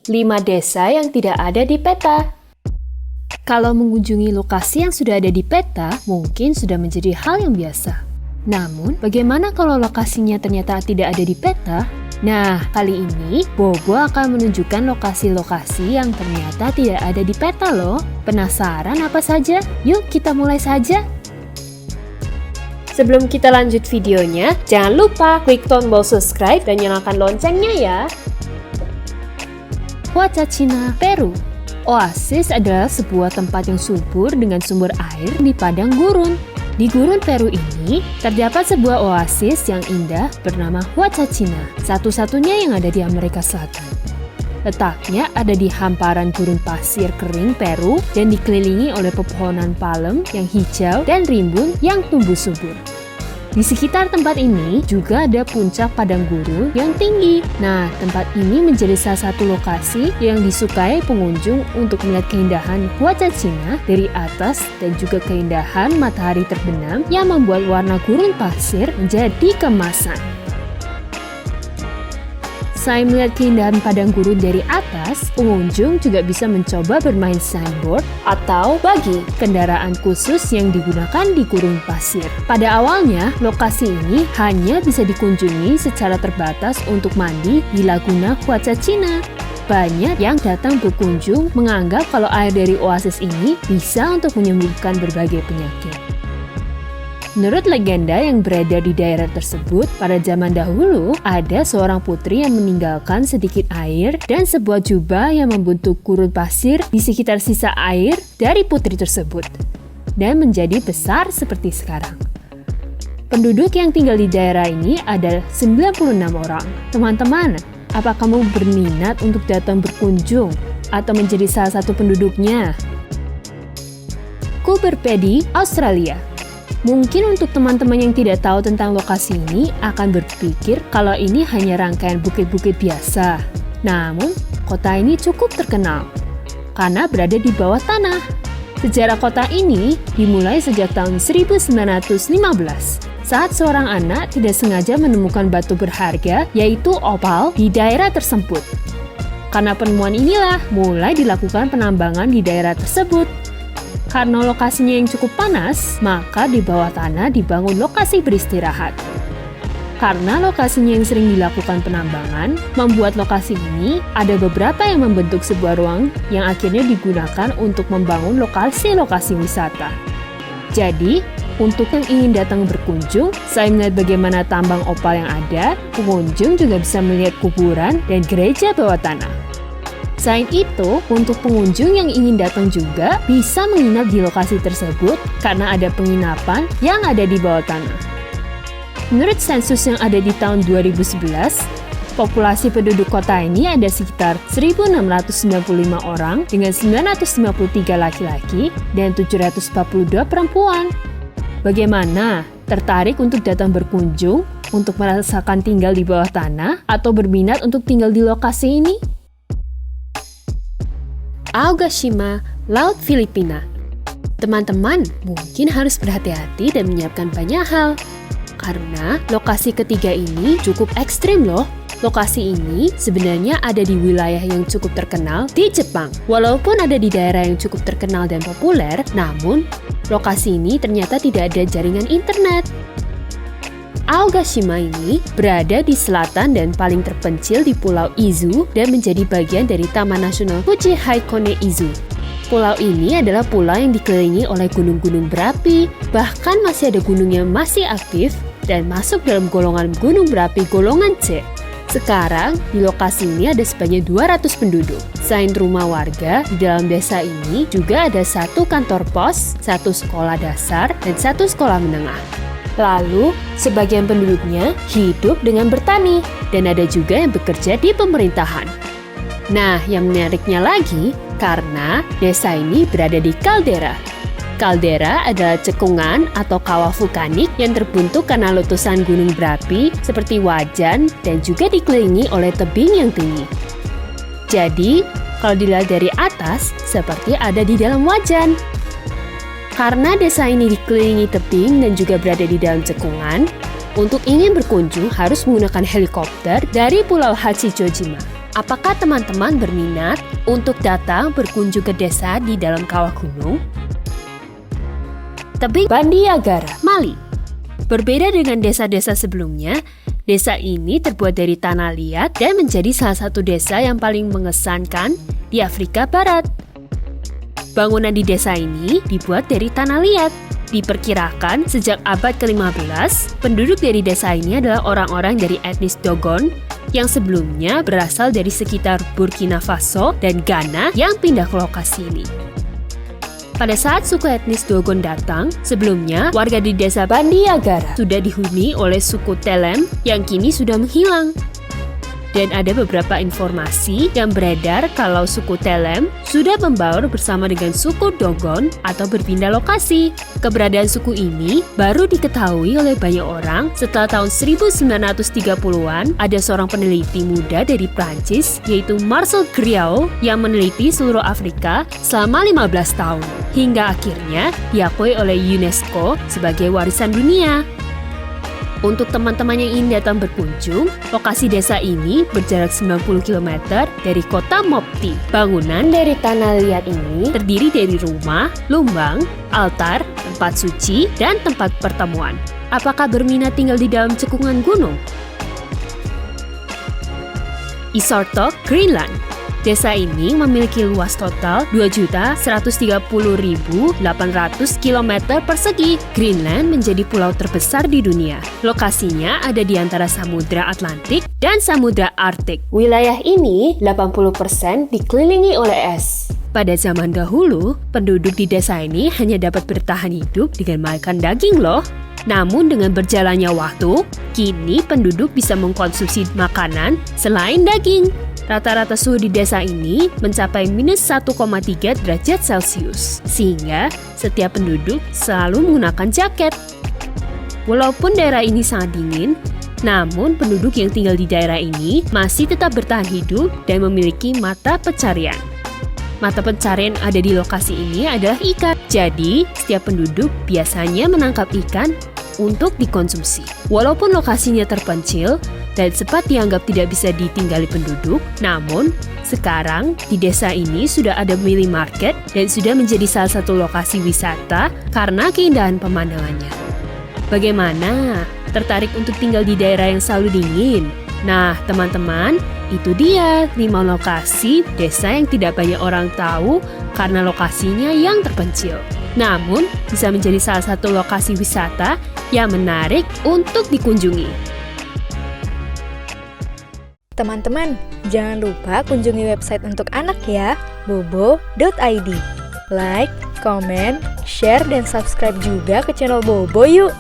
5 desa yang tidak ada di peta. Kalau mengunjungi lokasi yang sudah ada di peta, mungkin sudah menjadi hal yang biasa. Namun, bagaimana kalau lokasinya ternyata tidak ada di peta? Nah, kali ini Bobo akan menunjukkan lokasi-lokasi yang ternyata tidak ada di peta loh. Penasaran apa saja? Yuk kita mulai saja. Sebelum kita lanjut videonya, jangan lupa klik tombol subscribe dan nyalakan loncengnya ya. Huacachina, Peru. Oasis adalah sebuah tempat yang subur dengan sumber air di padang gurun. Di gurun Peru ini, terdapat sebuah oasis yang indah bernama Huacachina, satu-satunya yang ada di Amerika Selatan. Letaknya ada di hamparan gurun pasir kering Peru dan dikelilingi oleh pepohonan palem yang hijau dan rimbun yang tumbuh subur. Di sekitar tempat ini juga ada puncak padang gurun yang tinggi. Nah, tempat ini menjadi salah satu lokasi yang disukai pengunjung untuk melihat keindahan Huacachina dari atas dan juga keindahan matahari terbenam yang membuat warna gurun pasir menjadi keemasan. Selain melihat keindahan padang gurun dari atas, pengunjung juga bisa mencoba bermain sandboard atau buggy, kendaraan khusus yang digunakan di gurun pasir. Pada awalnya, lokasi ini hanya bisa dikunjungi secara terbatas untuk mandi di Laguna Huacachina. Banyak yang datang berkunjung menganggap kalau air dari oasis ini bisa untuk menyembuhkan berbagai penyakit. Menurut legenda yang beredar di daerah tersebut, pada zaman dahulu ada seorang putri yang meninggalkan sedikit air dan sebuah jubah yang membentuk gurun pasir di sekitar sisa air dari putri tersebut dan menjadi besar seperti sekarang. Penduduk yang tinggal di daerah ini ada 96 orang. Teman-teman, apa kamu berminat untuk datang berkunjung atau menjadi salah satu penduduknya? Coober Pedy, Australia. Mungkin untuk teman-teman yang tidak tahu tentang lokasi ini akan berpikir kalau ini hanya rangkaian bukit-bukit biasa. Namun, kota ini cukup terkenal karena berada di bawah tanah. Sejarah kota ini dimulai sejak tahun 1915 saat seorang anak tidak sengaja menemukan batu berharga yaitu opal di daerah tersebut. Karena penemuan inilah mulai dilakukan penambangan di daerah tersebut. Karena lokasinya yang cukup panas, maka di bawah tanah dibangun lokasi beristirahat. Karena lokasinya yang sering dilakukan penambangan, membuat lokasi ini ada beberapa yang membentuk sebuah ruang yang akhirnya digunakan untuk membangun lokasi-lokasi wisata. Jadi, untuk yang ingin datang berkunjung, selain melihat bagaimana tambang opal yang ada, pengunjung juga bisa melihat kuburan dan gereja bawah tanah. Selain itu, untuk pengunjung yang ingin datang juga bisa menginap di lokasi tersebut karena ada penginapan yang ada di bawah tanah. Menurut sensus yang ada di tahun 2011, populasi penduduk kota ini ada sekitar 1.695 orang dengan 953 laki-laki dan 742 perempuan. Bagaimana? Tertarik untuk datang berkunjung, untuk merasakan tinggal di bawah tanah, atau berminat untuk tinggal di lokasi ini? Aogashima, Laut Filipina. Teman-teman mungkin harus berhati-hati dan menyiapkan banyak hal. Karena lokasi ketiga ini cukup ekstrim loh. Lokasi ini sebenarnya ada di wilayah yang cukup terkenal di Jepang. Walaupun ada di daerah yang cukup terkenal dan populer, namun lokasi ini ternyata tidak ada jaringan internet. Aogashima ini berada di selatan dan paling terpencil di Pulau Izu dan menjadi bagian dari Taman Nasional Fuji-Hakone-Izu. Pulau ini adalah pulau yang dikelilingi oleh gunung-gunung berapi, bahkan masih ada gunung yang masih aktif dan masuk dalam golongan gunung berapi golongan C. Sekarang, di lokasi ini ada sebanyak 200 penduduk. Selain rumah warga, di dalam desa ini juga ada 1 kantor pos, 1 sekolah dasar, dan 1 sekolah menengah. Lalu, sebagian penduduknya hidup dengan bertani, dan ada juga yang bekerja di pemerintahan. Nah, yang menariknya lagi, karena desa ini berada di kaldera. Kaldera adalah cekungan atau kawah vulkanik yang terbentuk karena letusan gunung berapi seperti wajan dan juga dikelilingi oleh tebing yang tinggi. Jadi, kalau dilihat dari atas, seperti ada di dalam wajan. Karena desa ini dikelilingi tebing dan juga berada di dalam cekungan, untuk ingin berkunjung harus menggunakan helikopter dari Pulau Hachijojima. Apakah teman-teman berminat untuk datang berkunjung ke desa di dalam kawah gunung? Tebing Bandiagara, Mali. Berbeda dengan desa-desa sebelumnya, desa ini terbuat dari tanah liat dan menjadi salah satu desa yang paling mengesankan di Afrika Barat. Bangunan di desa ini dibuat dari tanah liat. Diperkirakan sejak abad ke-15, penduduk dari desa ini adalah orang-orang dari etnis Dogon yang sebelumnya berasal dari sekitar Burkina Faso dan Ghana yang pindah ke lokasi ini. Pada saat suku etnis Dogon datang, sebelumnya warga di desa Bandiagara sudah dihuni oleh suku Telem yang kini sudah menghilang. Dan ada beberapa informasi yang beredar kalau suku Telem sudah membaur bersama dengan suku Dogon atau berpindah lokasi. Keberadaan suku ini baru diketahui oleh banyak orang setelah tahun 1930-an ada seorang peneliti muda dari Prancis yaitu Marcel Griaule yang meneliti seluruh Afrika selama 15 tahun. Hingga akhirnya diakui oleh UNESCO sebagai warisan dunia. Untuk teman-teman yang ingin datang berkunjung, lokasi desa ini berjarak 90 km dari kota Mopti. Bangunan dari tanah liat ini terdiri dari rumah, lumbang, altar, tempat suci, dan tempat pertemuan. Apakah berminat tinggal di dalam cekungan gunung? Isortok, Greenland. Desa ini memiliki luas total 2.130.800 km persegi. Greenland menjadi pulau terbesar di dunia. Lokasinya ada di antara Samudra Atlantik dan Samudra Arktik. Wilayah ini 80% dikelilingi oleh es. Pada zaman dahulu, penduduk di desa ini hanya dapat bertahan hidup dengan makan daging loh. Namun dengan berjalannya waktu, kini penduduk bisa mengkonsumsi makanan selain daging. Rata-rata suhu di desa ini mencapai minus 1,3 derajat Celcius, sehingga setiap penduduk selalu menggunakan jaket. Walaupun daerah ini sangat dingin, namun penduduk yang tinggal di daerah ini masih tetap bertahan hidup dan memiliki mata pencarian. Mata pencarian ada di lokasi ini adalah ikan. Jadi, setiap penduduk biasanya menangkap ikan untuk dikonsumsi. Walaupun lokasinya terpencil dan sempat dianggap tidak bisa ditinggali penduduk, namun sekarang di desa ini sudah ada minimarket dan sudah menjadi salah satu lokasi wisata karena keindahan pemandangannya. Bagaimana? Tertarik untuk tinggal di daerah yang selalu dingin? Nah, teman-teman, itu dia 5 lokasi desa yang tidak banyak orang tahu karena lokasinya yang terpencil. Namun, bisa menjadi salah satu lokasi wisata yang menarik untuk dikunjungi. Teman-teman, jangan lupa kunjungi website untuk anak ya, bobo.id. Like, comment, share, dan subscribe juga ke channel Bobo yuk!